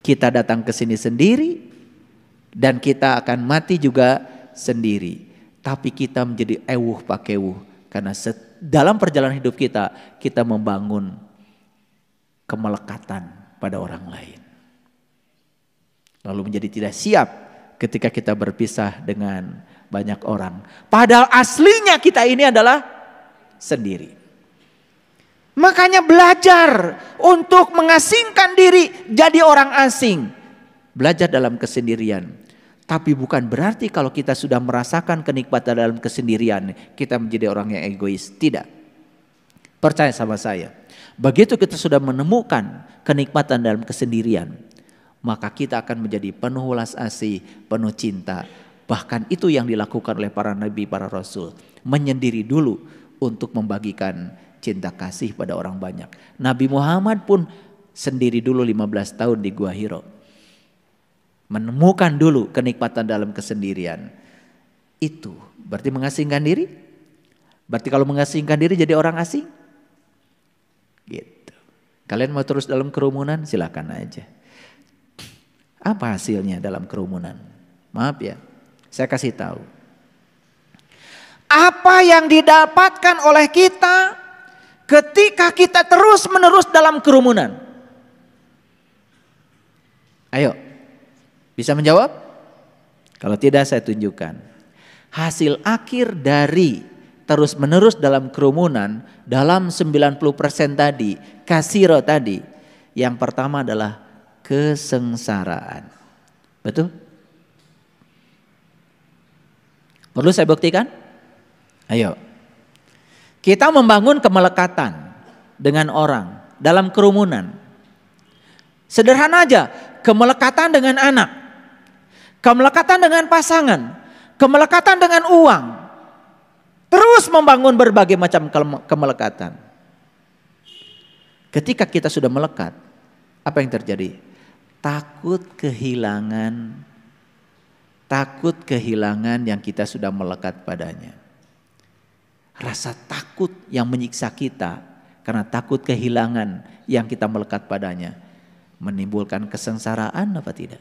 Kita datang ke sini sendiri dan kita akan mati juga sendiri. Tapi kita menjadi ewuh pakewuh karena dalam perjalanan hidup kita membangun kemelekatan pada orang lain. Lalu menjadi tidak siap ketika kita berpisah dengan banyak orang. Padahal aslinya kita ini adalah sendiri. Makanya belajar untuk mengasingkan diri jadi orang asing. Belajar dalam kesendirian. Tapi bukan berarti kalau kita sudah merasakan kenikmatan dalam kesendirian, kita menjadi orang yang egois. Tidak. Percaya sama saya. Begitu kita sudah menemukan kenikmatan dalam kesendirian, maka kita akan menjadi penuh welas asih, penuh cinta. Bahkan itu yang dilakukan oleh para nabi, para rasul. Menyendiri dulu untuk membagikan cinta kasih pada orang banyak. Nabi Muhammad pun sendiri dulu 15 tahun di Gua Hiro. Menemukan dulu kenikmatan dalam kesendirian. Itu berarti mengasingkan diri? Berarti kalau mengasingkan diri jadi orang asing? Gitu. Kalian mau terus dalam kerumunan? Silakan aja. Apa hasilnya dalam kerumunan? Maaf ya, saya kasih tahu. Apa yang didapatkan oleh kita ketika kita terus menerus dalam kerumunan? Ayo, bisa menjawab? Kalau tidak saya tunjukkan. Hasil akhir dari terus menerus dalam kerumunan dalam 90% tadi, kasiro tadi. Yang pertama adalah kesengsaraan. Betul? Perlu saya buktikan? Ayo. Kita membangun kemelekatan dengan orang dalam kerumunan. Sederhana aja, kemelekatan dengan anak, kemelekatan dengan pasangan, kemelekatan dengan uang. Terus membangun berbagai macam kemelekatan. Ketika kita sudah melekat, apa yang terjadi? Takut kehilangan yang kita sudah melekat padanya. Rasa takut yang menyiksa kita karena takut kehilangan yang kita melekat padanya menimbulkan kesengsaraan apa tidak?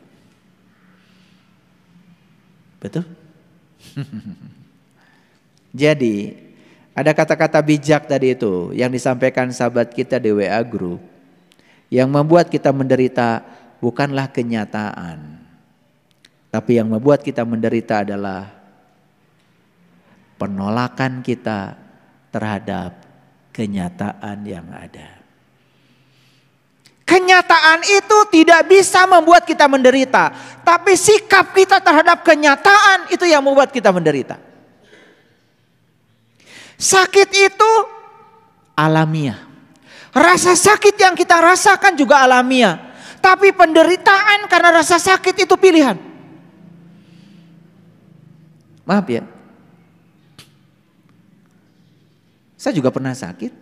Betul? Jadi ada kata-kata bijak tadi itu yang disampaikan sahabat kita di WA Group yang membuat kita menderita bukanlah kenyataan, tapi yang membuat kita menderita adalah penolakan kita terhadap kenyataan yang ada. Kenyataan itu tidak bisa membuat kita menderita, tapi sikap kita terhadap kenyataan itu yang membuat kita menderita. Sakit itu alamiah. Rasa sakit yang kita rasakan juga alamiah. Tapi penderitaan karena rasa sakit itu pilihan. Maaf ya. Saya juga pernah sakit.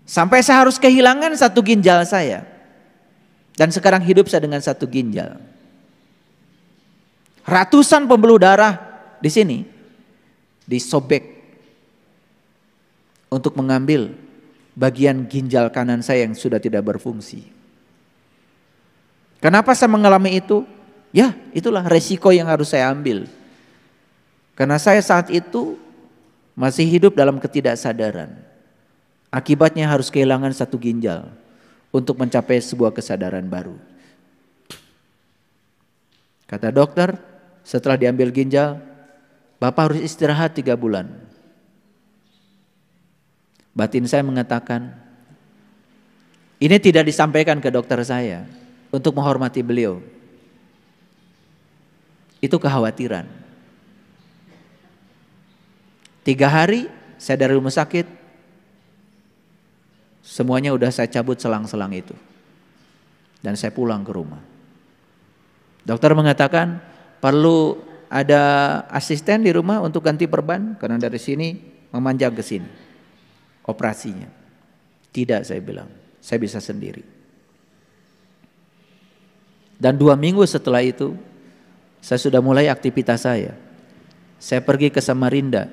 Sampai saya harus kehilangan satu ginjal saya. Dan sekarang hidup saya dengan satu ginjal. Ratusan pembuluh darah di sini disobek untuk mengambil bagian ginjal kanan saya yang sudah tidak berfungsi. Kenapa saya mengalami itu? Ya, itulah resiko yang harus saya ambil. Karena saya saat itu masih hidup dalam ketidaksadaran. Akibatnya harus kehilangan satu ginjal untuk mencapai sebuah kesadaran baru. Kata dokter, setelah diambil ginjal, Bapak harus istirahat 3 bulan. Batin saya mengatakan, ini tidak disampaikan ke dokter saya untuk menghormati beliau. Itu kekhawatiran. 3 hari saya dari rumah sakit, semuanya udah saya cabut selang-selang itu. Dan saya pulang ke rumah. Dokter mengatakan perlu ada asisten di rumah untuk ganti perban karena dari sini memanjang ke sini operasinya. Tidak, saya bilang, saya bisa sendiri. Dan 2 minggu setelah itu saya sudah mulai aktivitas saya. Saya pergi ke Samarinda.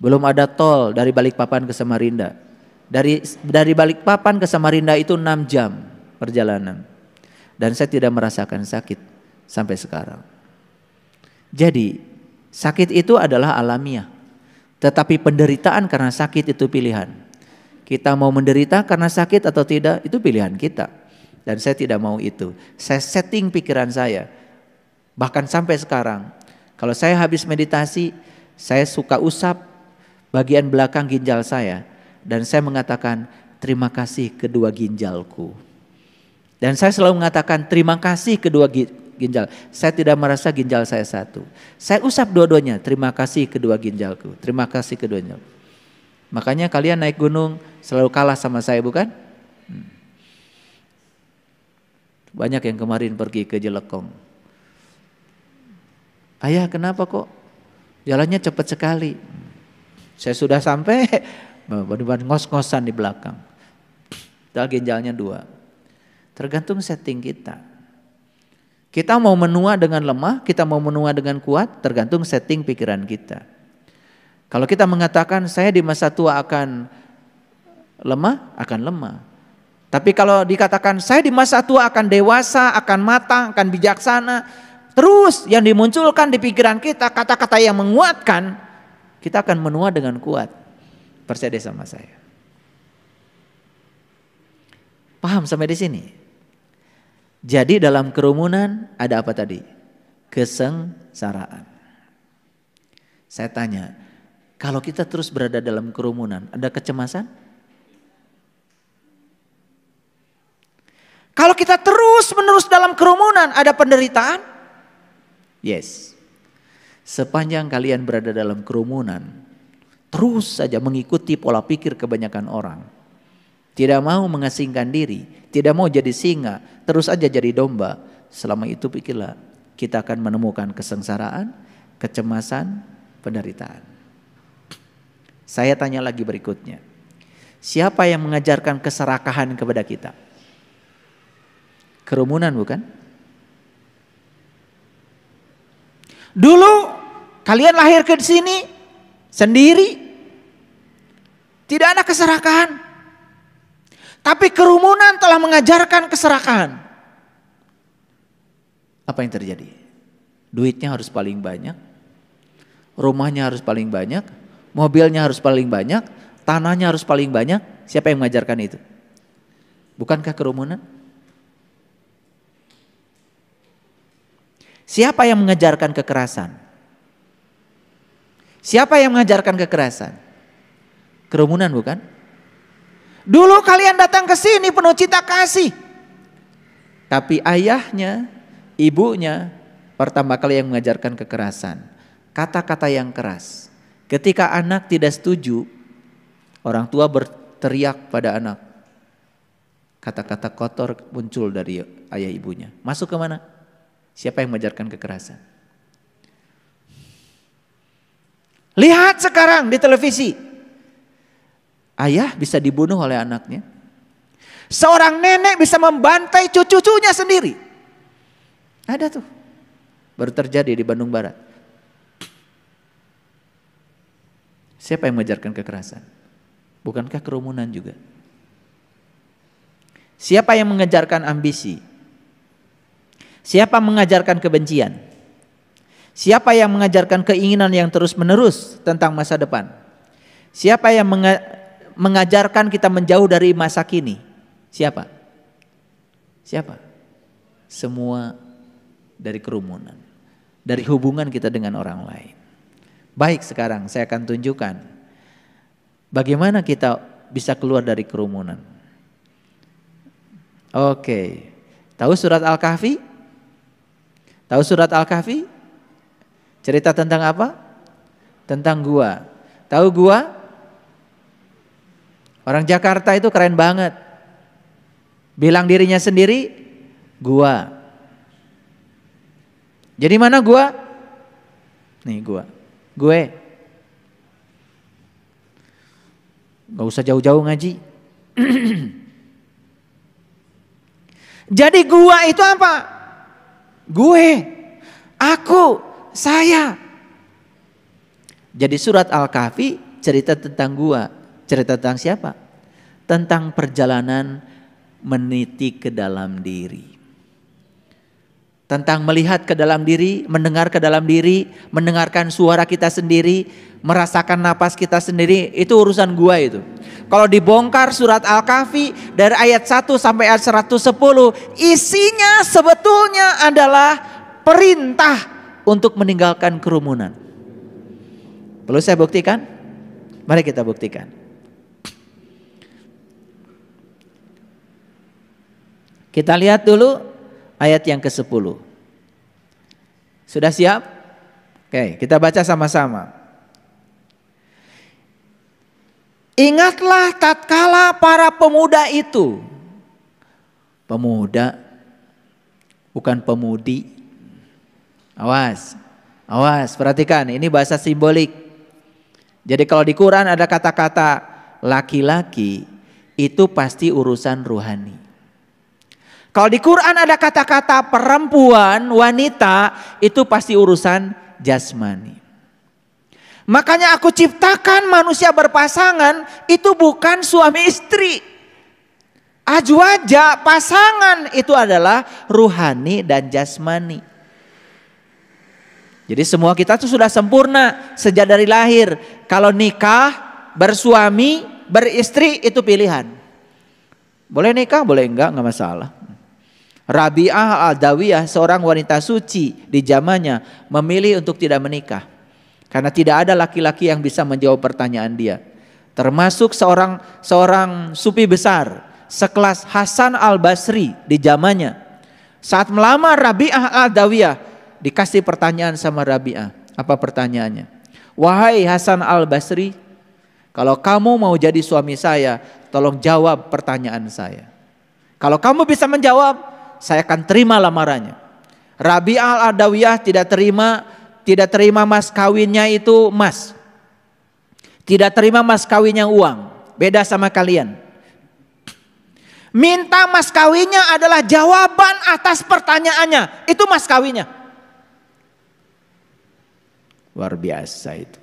Belum ada tol dari Balikpapan ke Samarinda. Dari Balikpapan ke Samarinda itu 6 jam. perjalanan. Dan saya tidak merasakan sakit sampai sekarang. Jadi sakit itu adalah alamiah. Tetapi penderitaan karena sakit itu pilihan. Kita mau menderita karena sakit atau tidak, itu pilihan kita. Dan saya tidak mau itu. Saya setting pikiran saya. Bahkan sampai sekarang, kalau saya habis meditasi, saya suka usap bagian belakang ginjal saya. Dan saya mengatakan, terima kasih kedua ginjalku. Dan saya selalu mengatakan, terima kasih kedua ginjal. Saya tidak merasa ginjal saya satu. Saya usap dua-duanya, terima kasih kedua ginjalku. Terima kasih keduanya. Makanya kalian naik gunung selalu kalah sama saya, bukan? Banyak yang kemarin pergi ke Jelekong. Ayah, kenapa kok jalannya cepat sekali? Saya sudah sampai, ngos-ngosan di belakang. Padahal ginjalnya 2. Tergantung setting kita. Kita mau menua dengan lemah, kita mau menua dengan kuat, tergantung setting pikiran kita. Kalau kita mengatakan saya di masa tua akan lemah, akan lemah. Tapi kalau dikatakan saya di masa tua akan dewasa, akan matang, akan bijaksana, terus yang dimunculkan di pikiran kita kata-kata yang menguatkan, kita akan menua dengan kuat. Percaya sama saya. Paham sampai di sini? Jadi dalam kerumunan ada apa tadi? Kesengsaraan. Saya tanya, kalau kita terus berada dalam kerumunan, ada kecemasan? Kalau kita terus-menerus dalam kerumunan, ada penderitaan? Yes. Sepanjang kalian berada dalam kerumunan, terus saja mengikuti pola pikir kebanyakan orang. Tidak mau mengasingkan diri, tidak mau jadi singa, terus aja jadi domba. Selama itu pikirlah, kita akan menemukan kesengsaraan, kecemasan, penderitaan. Saya tanya lagi berikutnya. Siapa yang mengajarkan keserakahan kepada kita? Kerumunan, bukan? Dulu kalian lahir ke sini sendiri, tidak ada keserakahan. Tapi kerumunan telah mengajarkan keserakahan. Apa yang terjadi? Duitnya harus paling banyak, rumahnya harus paling banyak, mobilnya harus paling banyak, tanahnya harus paling banyak. Siapa yang mengajarkan itu? Bukankah kerumunan? Siapa yang mengajarkan kekerasan? Siapa yang mengajarkan kekerasan? Kerumunan, bukan? Dulu kalian datang ke sini penuh cinta kasih. Tapi ayahnya, ibunya pertama kali yang mengajarkan kekerasan. Kata-kata yang keras. Ketika anak tidak setuju, orang tua berteriak pada anak. Kata-kata kotor muncul dari ayah ibunya. Masuk ke mana? Siapa yang mengajarkan kekerasan? Lihat sekarang di televisi. Ayah bisa dibunuh oleh anaknya. Seorang nenek bisa membantai cucunya sendiri. Ada tuh. Baru terjadi di Bandung Barat. Siapa yang mengajarkan kekerasan? Bukankah kerumunan juga? Siapa yang mengajarkan ambisi? Siapa mengajarkan kebencian? Siapa yang mengajarkan keinginan yang terus-menerus tentang masa depan? Siapa yang mengajarkan kita menjauh dari masa kini? Siapa? Siapa? Semua dari kerumunan, dari hubungan kita dengan orang lain. Baik, sekarang saya akan tunjukkan bagaimana kita bisa keluar dari kerumunan. Oke, tahu surat Al-Kahfi? Tahu surat Al-Kahfi? Cerita tentang apa? Tentang gua. Tahu gua? Orang Jakarta itu keren banget. Bilang dirinya sendiri, gua. Jadi mana gua? Nih gua. Gue. Gak usah jauh-jauh ngaji. Jadi gua itu apa? Gue, aku, saya. Jadi surat Al-Kahfi cerita tentang gua. Cerita tentang siapa? Tentang perjalanan meniti ke dalam diri. Tentang melihat ke dalam diri, mendengar ke dalam diri, mendengarkan suara kita sendiri, merasakan napas kita sendiri, itu urusan gua itu. Kalau dibongkar surat Al-Kahfi dari ayat 1 sampai ayat 110, isinya sebetulnya adalah perintah untuk meninggalkan kerumunan. Perlu saya buktikan? Mari kita buktikan. Kita lihat dulu ayat yang ke-10. Sudah siap? Oke, kita baca sama-sama. Ingatlah tatkala para pemuda itu. Pemuda, bukan pemudi. Awas, awas, perhatikan, ini bahasa simbolik. Jadi kalau di Quran ada kata-kata laki-laki, itu pasti urusan rohani. Kalau di Quran ada kata-kata perempuan, wanita, itu pasti urusan jasmani. Makanya aku ciptakan manusia berpasangan, itu bukan suami istri. Azwaja, pasangan, itu adalah ruhani dan jasmani. Jadi semua kita itu sudah sempurna sejak dari lahir. Kalau nikah, bersuami, beristri, itu pilihan. Boleh nikah, boleh enggak masalah. Rabi'ah Al-Adawiyah, seorang wanita suci di zamannya, memilih untuk tidak menikah. Karena tidak ada laki-laki yang bisa menjawab pertanyaan dia. Termasuk seorang sufi besar, sekelas Hasan Al-Basri di zamannya. Saat melamar Rabi'ah Al-Adawiyah, dikasih pertanyaan sama Rabi'ah. Apa pertanyaannya? Wahai Hasan Al-Basri, kalau kamu mau jadi suami saya, tolong jawab pertanyaan saya. Kalau kamu bisa menjawab, saya akan terima lamarannya. Rabi'ah Al-Adawiyah tidak terima mas kawinnya itu emas. Tidak terima mas kawinnya uang. Beda sama kalian. Minta mas kawinnya adalah jawaban atas pertanyaannya. Itu mas kawinnya. Luar biasa itu.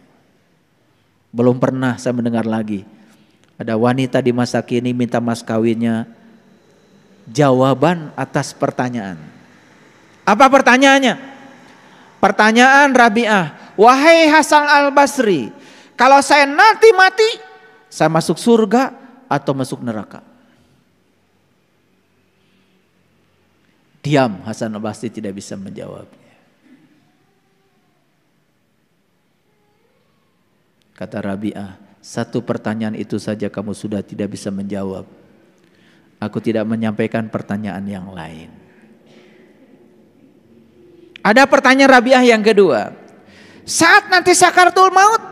Belum pernah saya mendengar lagi ada wanita di masa kini minta mas kawinnya jawaban atas pertanyaan. Apa pertanyaannya? Pertanyaan Rabi'ah, wahai Hasan Al-Basri, kalau saya nanti mati, saya masuk surga atau masuk neraka? Diam, Hasan Al-Basri tidak bisa menjawabnya. Kata Rabi'ah, satu pertanyaan itu saja kamu sudah tidak bisa menjawab. Aku tidak menyampaikan pertanyaan yang lain. Ada pertanyaan Rabi'ah yang kedua. Saat nanti sakaratul maut,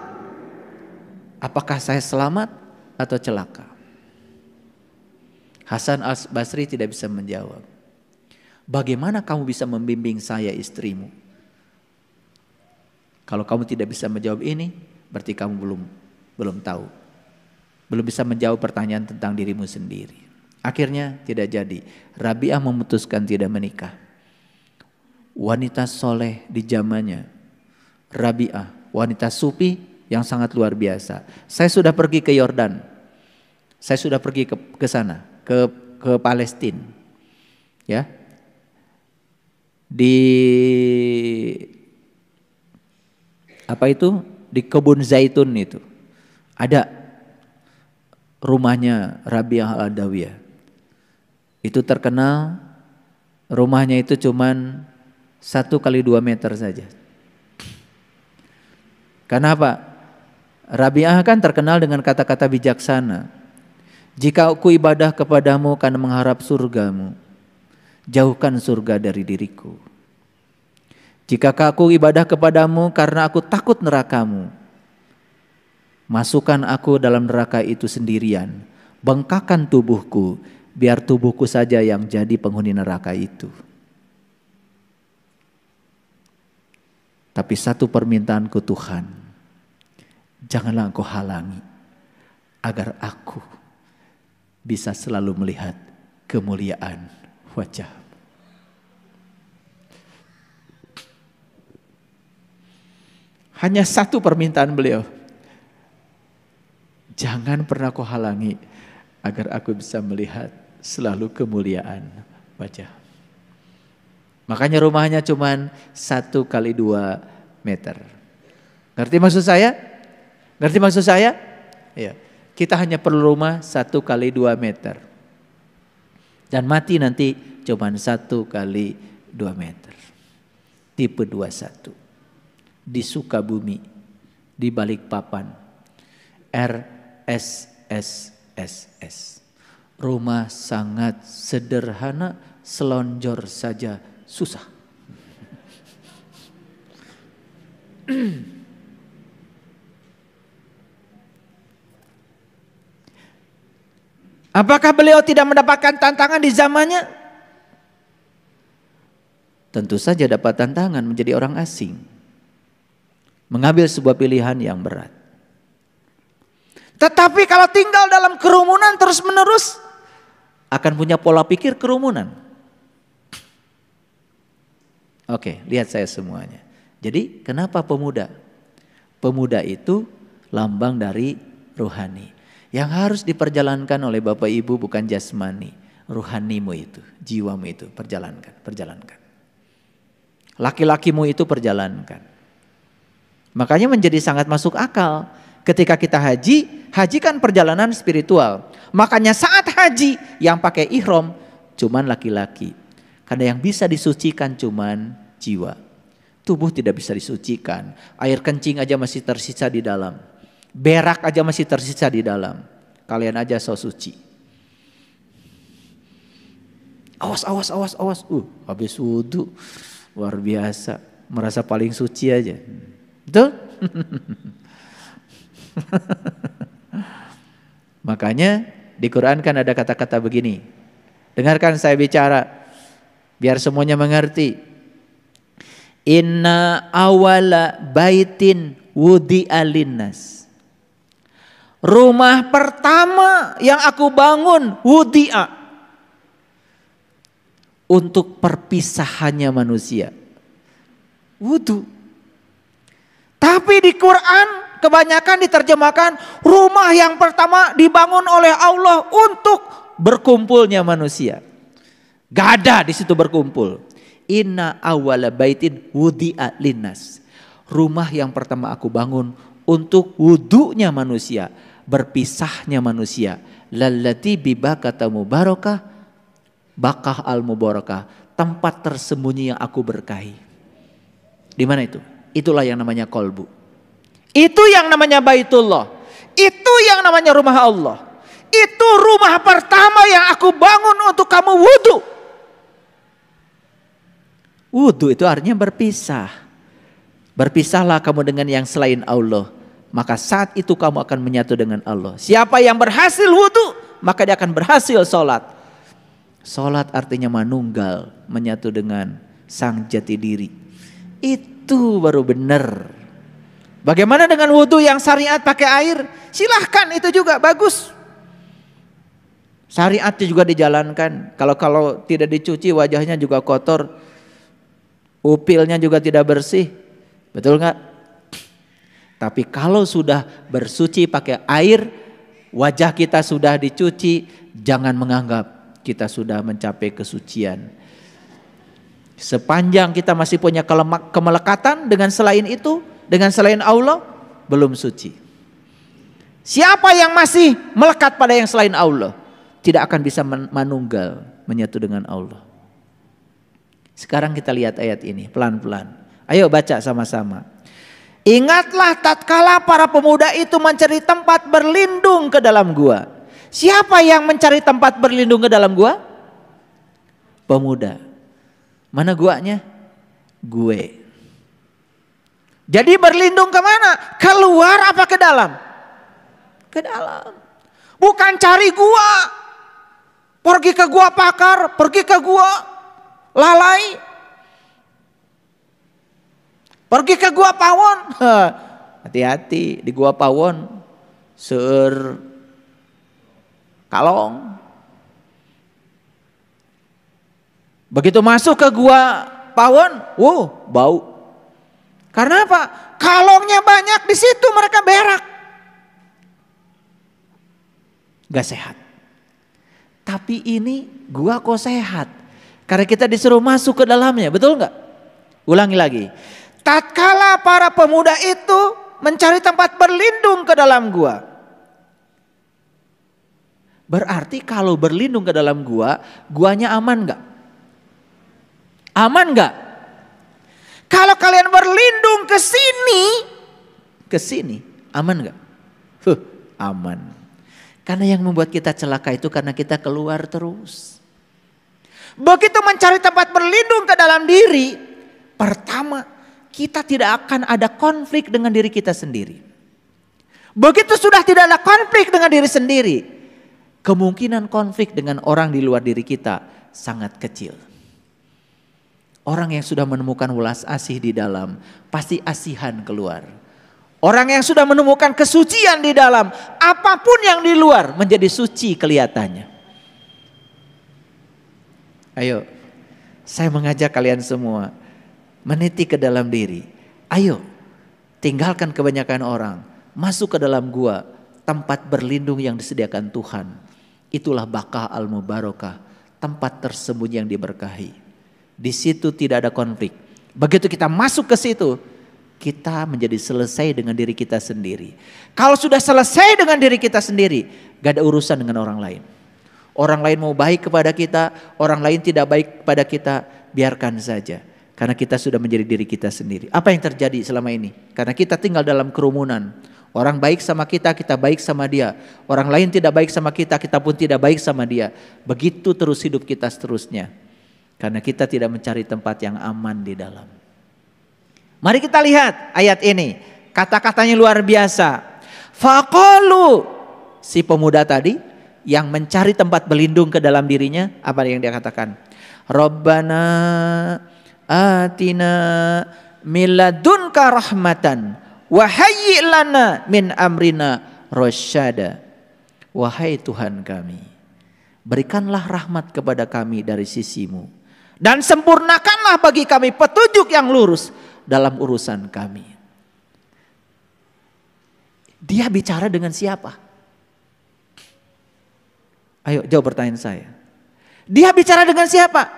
apakah saya selamat atau celaka? Hasan Al-Basri tidak bisa menjawab. Bagaimana kamu bisa membimbing saya istrimu? Kalau kamu tidak bisa menjawab ini, berarti kamu belum tahu. Belum bisa menjawab pertanyaan tentang dirimu sendiri. Akhirnya tidak jadi. Rabi'ah memutuskan tidak menikah. Wanita soleh di zamannya, Rabi'ah, wanita sufi yang sangat luar biasa. Saya sudah pergi ke Yordan. Saya sudah pergi ke sana, ke Palestina. Ya. Di apa itu? Di kebun zaitun itu. Ada rumahnya Rabi'ah Al-Adawiyah. Itu terkenal, rumahnya itu cuman 1 kali 2 meter saja. Kenapa? Rabi'ah kan terkenal dengan kata-kata bijaksana. Jika aku ibadah kepadamu karena mengharap surgamu, jauhkan surga dari diriku. Jika aku ibadah kepadamu karena aku takut nerakamu, masukkan aku dalam neraka itu sendirian. Bengkakkan tubuhku, biar tubuhku saja yang jadi penghuni neraka itu. Tapi satu permintaanku Tuhan, janganlah Engkau halangi agar aku bisa selalu melihat kemuliaan wajah. Hanya satu permintaan beliau, jangan pernah kau halangi agar aku bisa melihat selalu kemuliaan wajah. Makanya rumahnya cuman 1 kali 2 meter. Ngerti maksud saya? Ngerti maksud saya? Ya. Kita hanya perlu rumah 1 kali 2 meter. Dan mati nanti cuman 1 kali 2 meter. Tipe 21. Di Sukabumi, di Balikpapan, RSSSS. Rumah sangat sederhana, selonjor saja susah. Apakah beliau tidak mendapatkan tantangan di zamannya? Tentu saja dapat tantangan menjadi orang asing. Mengambil sebuah pilihan yang berat. Tetapi kalau tinggal dalam kerumunan terus menerus, akan punya pola pikir kerumunan. Oke, lihat saya semuanya. Jadi kenapa pemuda? Pemuda itu lambang dari rohani. Yang harus diperjalankan oleh Bapak Ibu bukan jasmani. Rohanimu itu, jiwamu itu, perjalankan. Laki-lakimu itu perjalankan. Makanya menjadi sangat masuk akal. Ketika kita haji kan perjalanan spiritual. Makanya saat haji yang pakai ihram cuman laki-laki. Karena yang bisa disucikan cuman jiwa. Tubuh tidak bisa disucikan. Air kencing aja masih tersisa di dalam. Berak aja masih tersisa di dalam. Kalian aja so suci. Awas. Habis wudu luar biasa. Merasa paling suci aja. Betul? Makanya di Quran kan ada kata-kata begini. Dengarkan saya bicara biar semuanya mengerti. Inna awala baitin wudi'a linnas. Rumah pertama yang aku bangun wudi'a, untuk perpisahannya manusia. Wudu. Tapi di Quran kebanyakan diterjemahkan rumah yang pertama dibangun oleh Allah untuk berkumpulnya manusia. Gak ada di situ berkumpul. Inna awala baitin wudi'a linnas. Rumah yang pertama aku bangun untuk wudunya manusia, berpisahnya manusia. Lallati bibakata mubarakah, bakah al mubarakah, tempat tersembunyi yang aku berkahi. Di mana itu? Itulah yang namanya kolbu. Itu yang namanya Baitullah. Itu yang namanya rumah Allah. Itu rumah pertama yang aku bangun untuk kamu wudu. Wudu itu artinya berpisah. Berpisahlah kamu dengan yang selain Allah. Maka saat itu kamu akan menyatu dengan Allah. Siapa yang berhasil wudu, maka dia akan berhasil sholat. Sholat artinya manunggal, menyatu dengan sang jati diri. Itu baru benar. Bagaimana dengan wudu yang syariat pakai air? Silahkan, itu juga bagus. Syariatnya juga dijalankan. Kalau tidak dicuci wajahnya juga kotor. Upilnya juga tidak bersih. Betul nggak? Tapi kalau sudah bersuci pakai air, wajah kita sudah dicuci, jangan menganggap kita sudah mencapai kesucian. Sepanjang kita masih punya kemelekatan dengan selain itu, dengan selain Allah, belum suci. Siapa yang masih melekat pada yang selain Allah, tidak akan bisa manunggal, menyatu dengan Allah. Sekarang kita lihat ayat ini pelan-pelan. Ayo baca sama-sama. Ingatlah tatkala para pemuda itu mencari tempat berlindung ke dalam gua. Siapa yang mencari tempat berlindung ke dalam gua? Pemuda. Mana guanya? Gue. Jadi berlindung kemana? Keluar apa ke dalam? Ke dalam. Bukan cari gua. Pergi ke gua Pakar, pergi ke gua Lalai, pergi ke gua Pawon. Hati-hati di gua Pawon, seur kalong. Begitu masuk ke gua Pawon, bau. Karena apa? Kalongnya banyak, di situ mereka berak. Gak sehat. Tapi ini gua kok sehat. Karena kita disuruh masuk ke dalamnya, betul nggak? Ulangi lagi. Tatkala para pemuda itu mencari tempat berlindung ke dalam gua. Berarti kalau berlindung ke dalam gua, guanya aman nggak? Aman nggak? Kalau kalian berlindung ke sini, aman nggak? Aman. Karena yang membuat kita celaka itu karena kita keluar terus. Begitu mencari tempat berlindung ke dalam diri, pertama kita tidak akan ada konflik dengan diri kita sendiri. Begitu sudah tidak ada konflik dengan diri sendiri, kemungkinan konflik dengan orang di luar diri kita sangat kecil. Orang yang sudah menemukan welas asih di dalam, pasti asihan keluar. Orang yang sudah menemukan kesucian di dalam, apapun yang di luar menjadi suci kelihatannya. Ayo, saya mengajak kalian semua meniti ke dalam diri. Ayo, tinggalkan kebanyakan orang, masuk ke dalam gua, tempat berlindung yang disediakan Tuhan. Itulah Baqah al-Mubarakah, tempat tersembunyi yang diberkahi. Di situ tidak ada konflik. Begitu kita masuk ke situ, kita menjadi selesai dengan diri kita sendiri. Kalau sudah selesai dengan diri kita sendiri, gak ada urusan dengan orang lain. Orang lain mau baik kepada kita, orang lain tidak baik kepada kita, biarkan saja. Karena kita sudah menjadi diri kita sendiri. Apa yang terjadi selama ini? Karena kita tinggal dalam kerumunan. Orang baik sama kita, kita baik sama dia. Orang lain tidak baik sama kita, kita pun tidak baik sama dia. Begitu terus hidup kita seterusnya. Karena kita tidak mencari tempat yang aman di dalam. Mari kita lihat ayat ini. Kata-katanya luar biasa. Faqalu, si pemuda tadi yang mencari tempat berlindung ke dalam dirinya, apa yang dia katakan? Rabbana atina min ladunka rahmatan wa hayyi' lana min amrina rasyada. Wahai Tuhan kami, berikanlah rahmat kepada kami dari sisimu, dan sempurnakanlah bagi kami petunjuk yang lurus dalam urusan kami. Dia bicara dengan siapa? Ayo jawab pertanyaan saya. Dia bicara dengan siapa?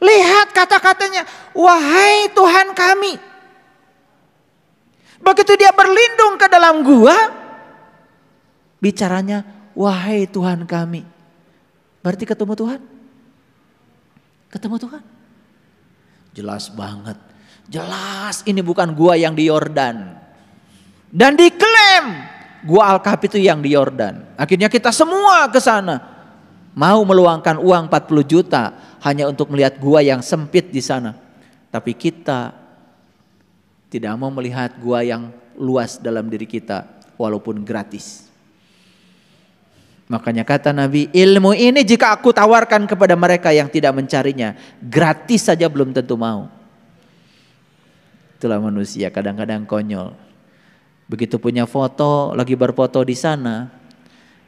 Lihat kata-katanya, wahai Tuhan kami. Begitu dia berlindung ke dalam gua, bicaranya wahai Tuhan kami. Berarti ketemu Tuhan? Ketemu Tuhan? Jelas banget. Jelas ini bukan gua yang di Yordan. Dan diklaim gua Al-Kahfi itu yang di Yordan. Akhirnya kita semua ke sana. Mau meluangkan uang 40 juta hanya untuk melihat gua yang sempit di sana. Tapi kita tidak mau melihat gua yang luas dalam diri kita walaupun gratis. Makanya kata Nabi, ilmu ini jika aku tawarkan kepada mereka yang tidak mencarinya, gratis saja belum tentu mau. Itulah manusia kadang-kadang konyol. Begitu punya foto, lagi berfoto di sana,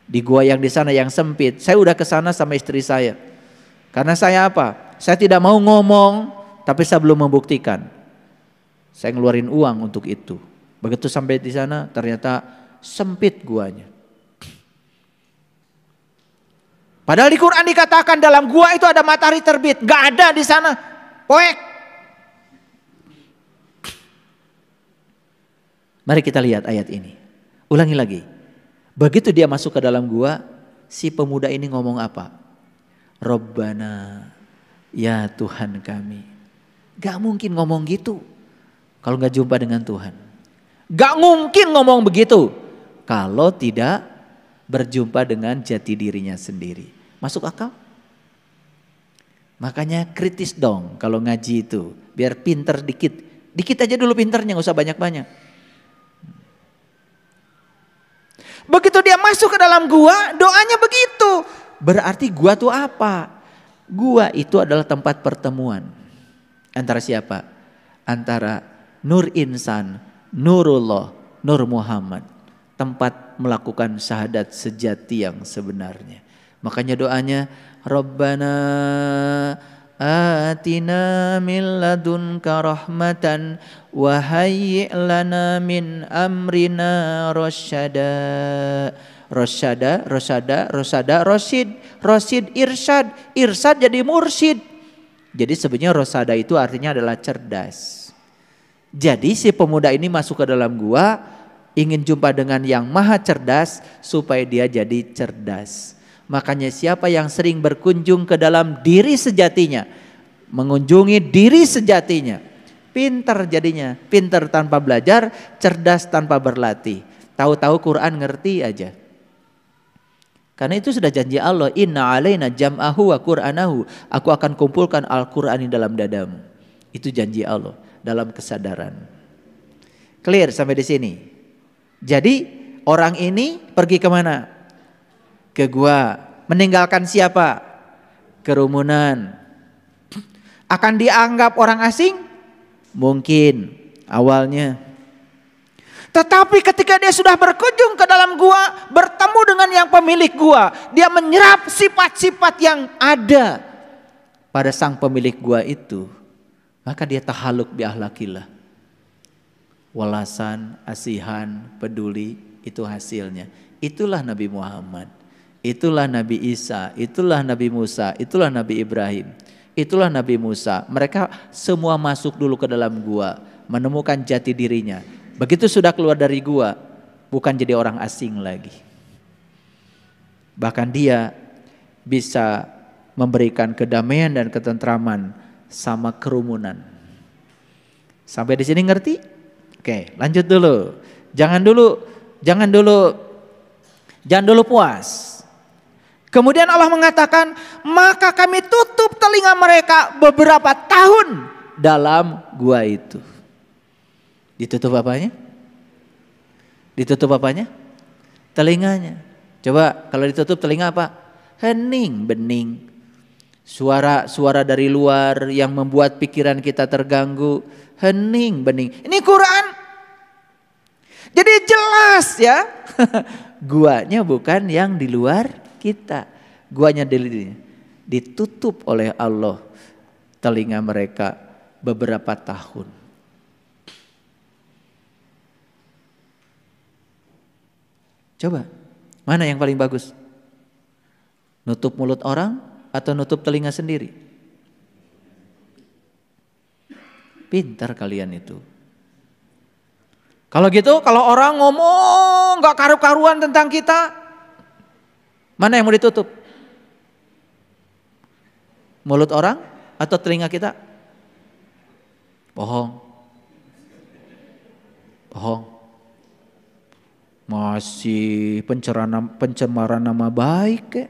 di gua yang di sana yang sempit. Saya udah ke sana sama istri saya. Karena saya apa? Saya tidak mau ngomong, tapi saya belum membuktikan. Saya ngeluarin uang untuk itu. Begitu sampai di sana, ternyata sempit guanya. Padahal di Quran dikatakan dalam gua itu ada matahari terbit, nggak ada di sana. Poek. Mari kita lihat ayat ini. Ulangi lagi. Begitu dia masuk ke dalam gua, si pemuda ini ngomong apa? Rabbana, ya Tuhan kami. Gak mungkin ngomong gitu kalau gak jumpa dengan Tuhan. Gak mungkin ngomong begitu kalau tidak berjumpa dengan jati dirinya sendiri. Masuk akal? Makanya kritis dong kalau ngaji itu. Biar pinter dikit. Dikit aja dulu pinternya, gak usah banyak-banyak. Begitu dia masuk ke dalam gua, doanya begitu. Berarti gua itu apa? Gua itu adalah tempat pertemuan. Antara siapa? Antara Nur Insan, Nurullah, Nur Muhammad. Tempat melakukan syahadat sejati yang sebenarnya. Makanya doanya, Rabbana atina min ladunka rahmatan wa hayyi' lana min amrina rasyada Rosyada, rosyid, irsyad, irsyad jadi mursyid. Jadi sebenarnya rosada itu artinya adalah cerdas. Jadi si pemuda ini masuk ke dalam gua, ingin jumpa dengan yang maha cerdas supaya dia jadi cerdas. Makanya siapa yang sering berkunjung ke dalam diri sejatinya, mengunjungi diri sejatinya, pintar jadinya. Pintar tanpa belajar, cerdas tanpa berlatih. Tahu-tahu Quran ngerti aja. Karena itu sudah janji Allah, inna alaina jam'ahu wa qur'anahu. Aku akan kumpulkan Al-Quran di dalam dadamu. Itu janji Allah dalam kesadaran. Clear sampai di sini. Jadi orang ini pergi kemana? Ke gua. Meninggalkan siapa? Kerumunan. Akan dianggap orang asing? Mungkin awalnya. Tetapi ketika dia sudah berkunjung ke dalam gua, bertemu dengan yang pemilik gua, dia menyerap sifat-sifat yang ada pada sang pemilik gua itu, maka dia tahaluk bi ahlakillah. Walasan, asihan, peduli, itu hasilnya. Itulah Nabi Muhammad, itulah Nabi Isa, itulah Nabi Musa, itulah Nabi Ibrahim, itulah Nabi Musa. Mereka semua masuk dulu ke dalam gua, menemukan jati dirinya. Begitu sudah keluar dari gua, bukan jadi orang asing lagi. Bahkan dia bisa memberikan kedamaian dan ketentraman sama kerumunan. Sampai di sini ngerti? Oke, lanjut dulu. Jangan dulu puas. Kemudian Allah mengatakan, maka kami tutup telinga mereka beberapa tahun dalam gua itu. Ditutup apanya? Ditutup apanya? Telinganya. Coba kalau ditutup telinga apa? Hening, bening. Suara dari luar yang membuat pikiran kita terganggu. Hening, bening. Ini Quran. Jadi jelas ya. Guanya bukan yang di luar kita. Guanya ditutup oleh Allah telinga mereka beberapa tahun. Coba, mana yang paling bagus? Nutup mulut orang atau nutup telinga sendiri? Pintar kalian itu. Kalau gitu, kalau orang ngomong gak karu-karuan tentang kita, mana yang mau ditutup? Mulut orang atau telinga kita? Bohong. Masih pencemaran nama baik.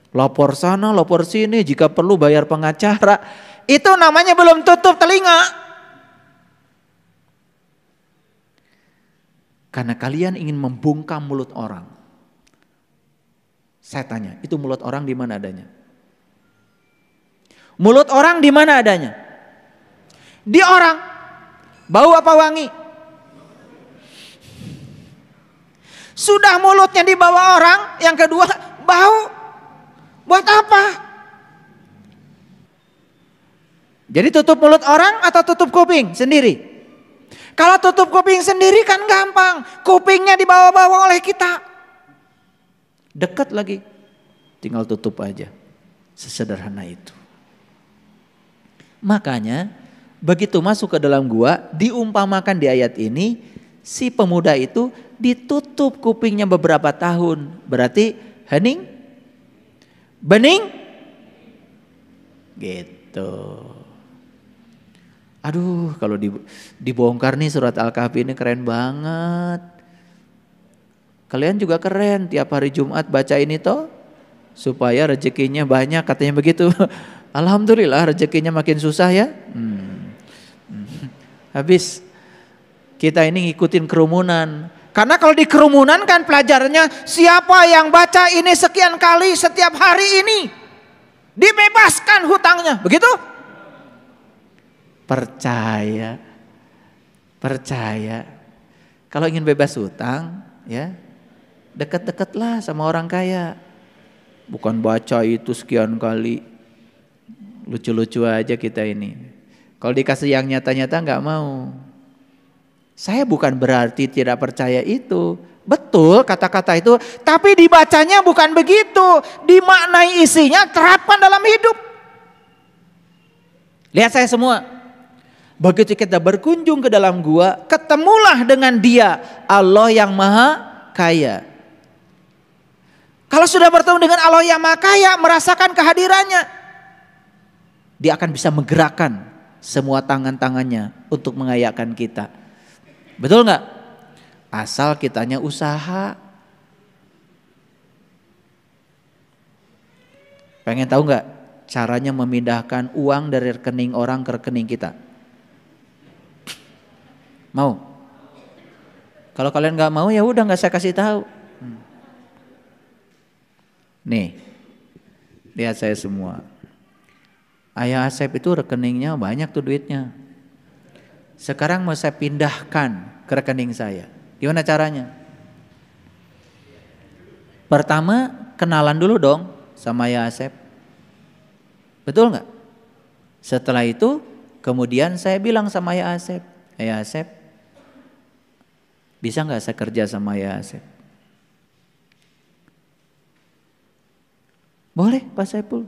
Lapor sana, lapor sini, jika perlu bayar pengacara. Itu namanya belum tutup telinga. Karena kalian ingin membungkam mulut orang. Saya tanya, itu mulut orang di mana adanya? Mulut orang di mana adanya? Di orang. Bau apa wangi? Sudah mulutnya di bawah orang, yang kedua bau. Buat apa? Jadi tutup mulut orang atau tutup kuping sendiri? Kalau tutup kuping sendiri kan gampang. Kupingnya dibawa-bawa oleh kita. Dekat lagi. Tinggal tutup aja. Sesederhana itu. Makanya begitu masuk ke dalam gua, diumpamakan di ayat ini, si pemuda itu ditutup kupingnya beberapa tahun. Berarti hening, bening, gitu. Aduh, kalau dibongkar nih surat Al-Kahfi ini keren banget. Kalian juga keren, tiap hari Jumat baca ini toh, supaya rezekinya banyak, katanya begitu. Alhamdulillah rezekinya makin susah ya. Habis kita ini ngikutin kerumunan. Karena kalau di kerumunan kan pelajarannya, siapa yang baca ini sekian kali setiap hari ini, dibebaskan hutangnya. Begitu? Percaya. Kalau ingin bebas hutang, ya dekat-dekatlah sama orang kaya. Bukan baca itu sekian kali. Lucu-lucu aja kita ini. Kalau dikasih yang nyata-nyata nggak mau. Saya bukan berarti tidak percaya itu. Betul kata-kata itu, tapi dibacanya bukan begitu. Dimaknai isinya, terapkan dalam hidup. Lihat saya semua. Begitu kita berkunjung ke dalam gua, ketemulah dengan Dia, Allah yang Maha Kaya. Kalau sudah bertemu dengan Allah yang Maha Kaya, merasakan kehadirannya, Dia akan bisa menggerakkan semua tangan-tangannya untuk mengayakan kita. Betul nggak? Asal kitanya usaha. Pengen tahu nggak caranya memindahkan uang dari rekening orang ke rekening kita? Mau? Kalau kalian nggak mau ya udah nggak saya kasih tahu. Nih, lihat saya semua. Ayah Asep itu rekeningnya banyak tuh duitnya. Sekarang mau saya pindahkan ke rekening saya. Gimana caranya? Pertama kenalan dulu dong sama Ayah Asep. Betul nggak? Setelah itu kemudian saya bilang sama Ayah Asep, Ayah Asep, bisa nggak saya kerja sama Ayah Asep? Boleh Pak Saiful.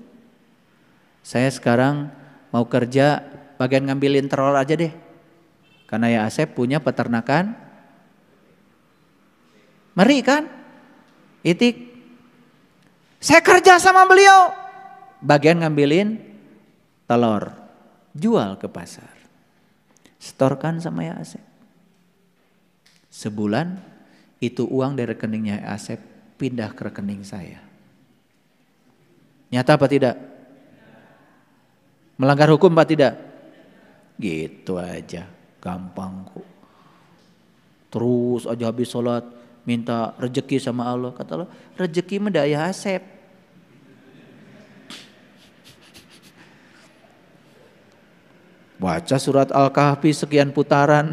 Saya sekarang mau kerja bagian ngambilin telur aja deh. Karena Ayah Asep punya peternakan meri kan? Itik. Saya kerja sama beliau. Bagian ngambilin telur. Jual ke pasar. Setorkan sama Ayah Asep. Sebulan itu uang dari rekeningnya Ayah Asep pindah ke rekening saya. Nyata apa tidak? Melanggar hukum apa tidak? Gitu aja. Gampang kok. Terus aja habis sholat minta rezeki sama Allah. Kata Allah, rezeki mah Ayah Asep. Baca surat Al-Kahfi sekian putaran.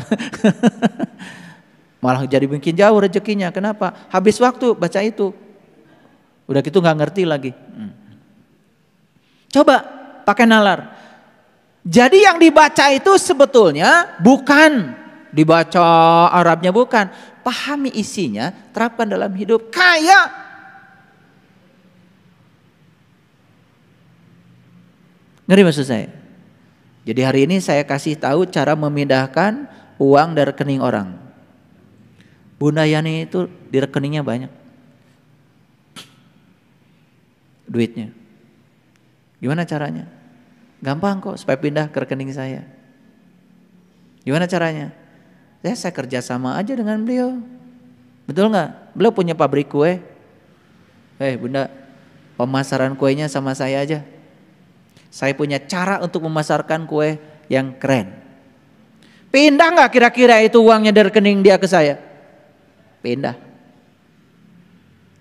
Malah jadi bikin jauh rezekinya. Kenapa? Habis waktu baca itu. Udah gitu gak ngerti lagi. Coba pakai nalar. Jadi yang dibaca itu sebetulnya bukan dibaca Arabnya, bukan. Pahami isinya, terapkan dalam hidup. Kaya. Ngeri maksud saya? Jadi hari ini saya kasih tahu cara memindahkan uang dari rekening orang. Bunda Yani itu di rekeningnya banyak duitnya. Gimana caranya? Gampang kok supaya pindah ke rekening saya. Gimana caranya? Saya kerja sama aja dengan beliau. Betul nggak? Beliau punya pabrik kue. Bunda, pemasaran kuenya sama saya aja. Saya punya cara untuk memasarkan kue yang keren. Pindah nggak kira-kira itu uangnya dari rekening dia ke saya? Pindah.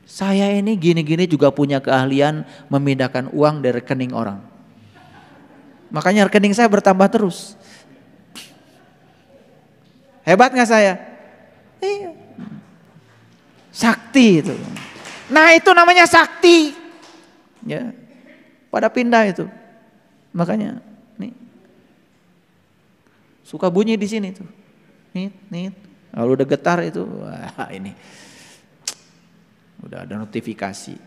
Saya ini gini-gini juga punya keahlian memindahkan uang dari rekening orang. Makanya rekening saya bertambah terus. Hebat gak saya? Iya. Sakti itu. Nah itu namanya sakti. Ya. Pada pindah itu. Makanya nih. Suka bunyi di sini tuh. Nih. Kalau udah getar itu, wah ini. Udah ada notifikasi.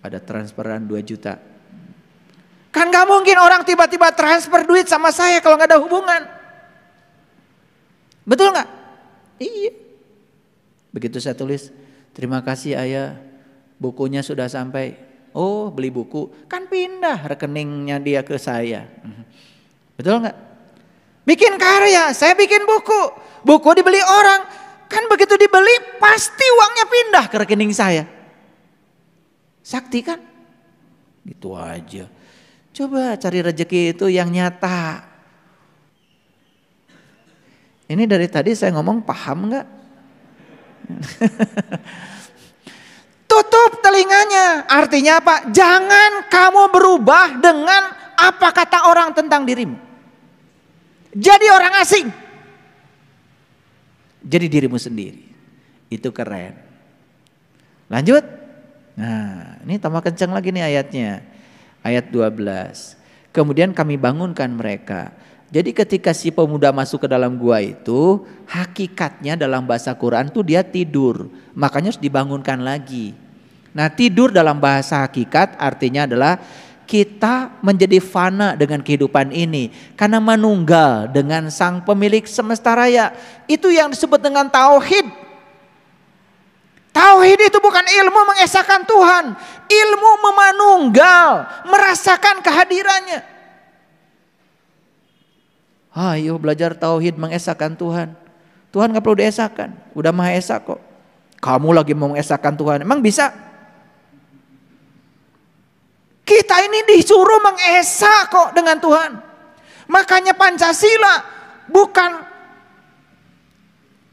Ada transferan 2 juta. Kan gak mungkin orang tiba-tiba transfer duit sama saya kalau gak ada hubungan. Betul gak? Iya. Begitu saya tulis, terima kasih Ayah, bukunya sudah sampai. Oh beli buku, kan pindah rekeningnya dia ke saya. Betul gak? Bikin karya, saya bikin buku. Buku dibeli orang, kan begitu dibeli pasti uangnya pindah ke rekening saya. Sakti kan? Gitu aja. Coba cari rezeki itu yang nyata. Ini dari tadi saya ngomong paham gak? Tutup telinganya. Artinya apa? Jangan kamu berubah dengan apa kata orang tentang dirimu. Jadi orang asing. Jadi dirimu sendiri. Itu keren. Lanjut. Nah ini tambah kencang lagi nih ayatnya. Ayat 12. Kemudian kami bangunkan mereka Jadi ketika si pemuda masuk ke dalam gua itu, hakikatnya dalam bahasa Quran tuh dia tidur. Makanya harus dibangunkan lagi. Nah, tidur dalam bahasa hakikat artinya adalah kita menjadi fana dengan kehidupan ini. Karena menunggal dengan sang pemilik semesta raya. Itu yang disebut dengan tauhid. Tauhid itu bukan ilmu mengesahkan Tuhan. Ilmu memanunggal, merasakan kehadirannya. Ayo belajar tauhid mengesahkan Tuhan. Tuhan gak perlu diesahkan, udah Maha Esa kok. Kamu lagi mau mengesahkan Tuhan, emang bisa? Kita ini disuruh mengesah kok dengan Tuhan. Makanya Pancasila bukan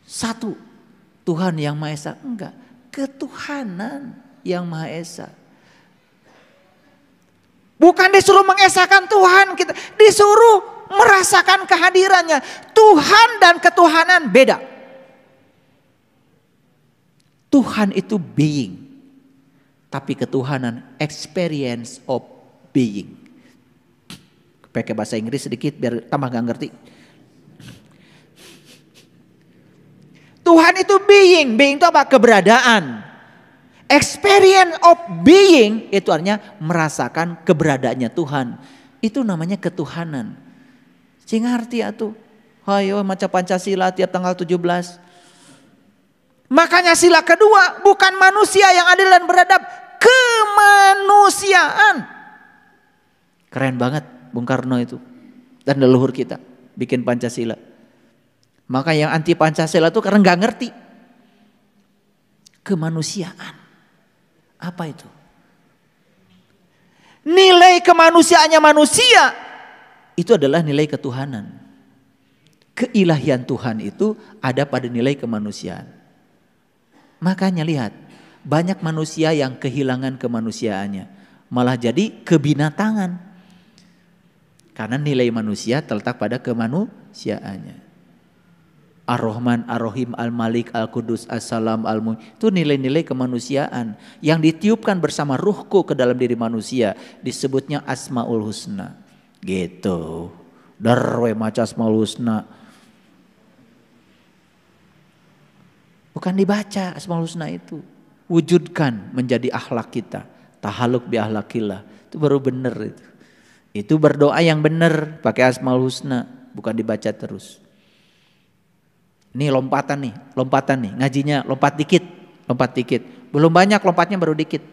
satu Tuhan yang Maha Esa, enggak, ketuhanan yang Maha Esa. Bukan disuruh mengesahkan Tuhan, kita disuruh merasakan kehadirannya. Tuhan dan ketuhanan beda. Tuhan itu being, tapi ketuhanan experience of being. Pakai bahasa Inggris sedikit biar tambah gak ngerti. Tuhan itu being, being itu apa? Keberadaan. Experience of being itu artinya merasakan keberadaannya Tuhan. Itu namanya ketuhanan. Sing ngerti atuh. Hayo maca Pancasila tiap tanggal 17. Makanya sila kedua bukan manusia yang adil dan beradab, kemanusiaan. Keren banget Bung Karno itu dan leluhur kita bikin Pancasila. Maka yang anti Pancasila itu karena nggak ngerti kemanusiaan. Apa itu? Nilai kemanusiaannya manusia itu adalah nilai ketuhanan. Keilahian Tuhan itu ada pada nilai kemanusiaan. Makanya lihat, banyak manusia yang kehilangan kemanusiaannya, malah jadi kebinatangan. Karena nilai manusia terletak pada kemanusiaannya. Ar-Rahman, Ar-Rahim, Al-Malik, Al-Qudus, As-Salam, Al-Mu'min. Itu nilai-nilai kemanusiaan yang ditiupkan bersama ruhku ke dalam diri manusia. Disebutnya Asmaul Husna. Gitu. Darwe maca Asmaul Husna. Bukan dibaca Asmaul Husna itu. Wujudkan menjadi akhlak kita. Tahaluk bi akhlakillah. Itu baru benar itu. Itu berdoa yang benar pakai Asmaul Husna, bukan dibaca terus. Ini lompatan nih, ngajinya lompat dikit. Belum banyak lompatnya baru dikit.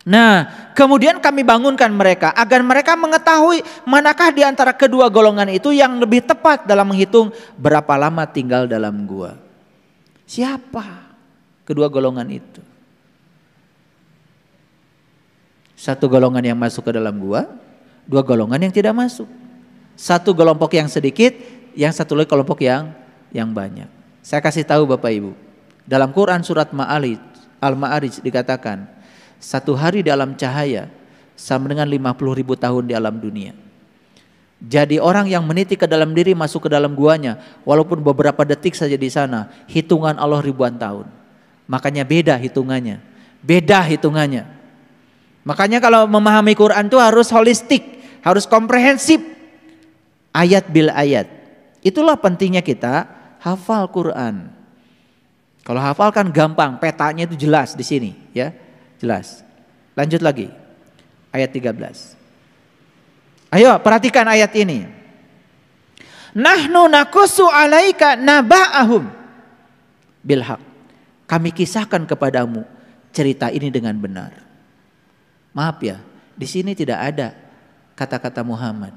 Nah, kemudian kami bangunkan mereka agar mereka mengetahui manakah di antara kedua golongan itu yang lebih tepat dalam menghitung berapa lama tinggal dalam gua. Siapa kedua golongan itu? Satu golongan yang masuk ke dalam gua, dua golongan yang tidak masuk. Satu kelompok yang sedikit, yang satu lagi kelompok yang banyak. Saya kasih tahu Bapak Ibu, dalam Quran surat Al-Ma'arij dikatakan, satu hari dalam cahaya sama dengan 50.000 tahun di alam dunia. Jadi orang yang meniti ke dalam diri masuk ke dalam guanya, walaupun beberapa detik saja di sana, hitungan Allah ribuan tahun. Makanya beda hitungannya. Makanya kalau memahami Quran itu harus holistik, harus komprehensif. Ayat bil ayat. Itulah pentingnya kita hafal Quran. Kalau hafal kan gampang, petanya itu jelas di sini, ya. Jelas. Lanjut lagi. Ayat 13. Ayo perhatikan ayat ini. Nahnu nakusu alaika naba'ahum bilhaq. Kami kisahkan kepadamu cerita ini dengan benar. Maaf ya, di sini tidak ada kata-kata Muhammad.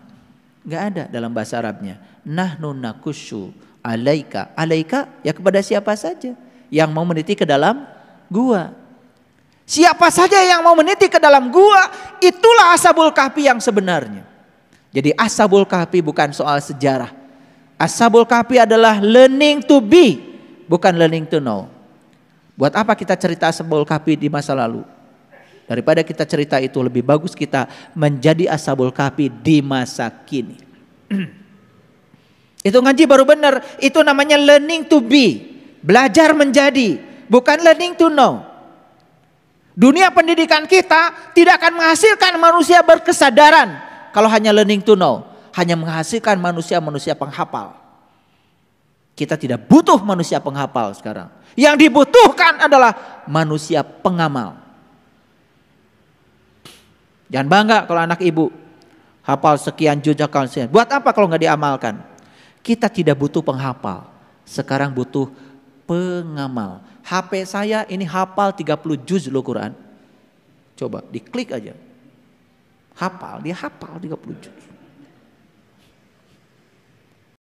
Enggak ada dalam bahasa Arabnya. Nahnu nakusu alaika. Alaika ya kepada siapa saja yang mau meniti ke dalam gua. Siapa saja yang mau meniti ke dalam gua, itulah Ashabul Kahfi yang sebenarnya. Jadi Ashabul Kahfi bukan soal sejarah. Ashabul Kahfi adalah learning to be, bukan learning to know. Buat apa kita cerita Ashabul Kahfi di masa lalu? Daripada kita cerita itu, lebih bagus kita menjadi Ashabul Kahfi di masa kini. Itu ngaji baru benar. Itu namanya learning to be. Belajar menjadi, bukan learning to know. Dunia pendidikan kita tidak akan menghasilkan manusia berkesadaran. kalau hanya learning to know, hanya menghasilkan manusia-manusia penghafal. Kita tidak butuh manusia penghafal sekarang. Yang dibutuhkan adalah manusia pengamal. Jangan bangga kalau anak ibu hafal sekian juz, sekian. Buat apa kalau nggak diamalkan? Kita tidak butuh penghafal. Sekarang butuh pengamal. HP saya ini hafal 30 juz loh Quran. Coba diklik aja. Hafal, dia hafal 30 juz.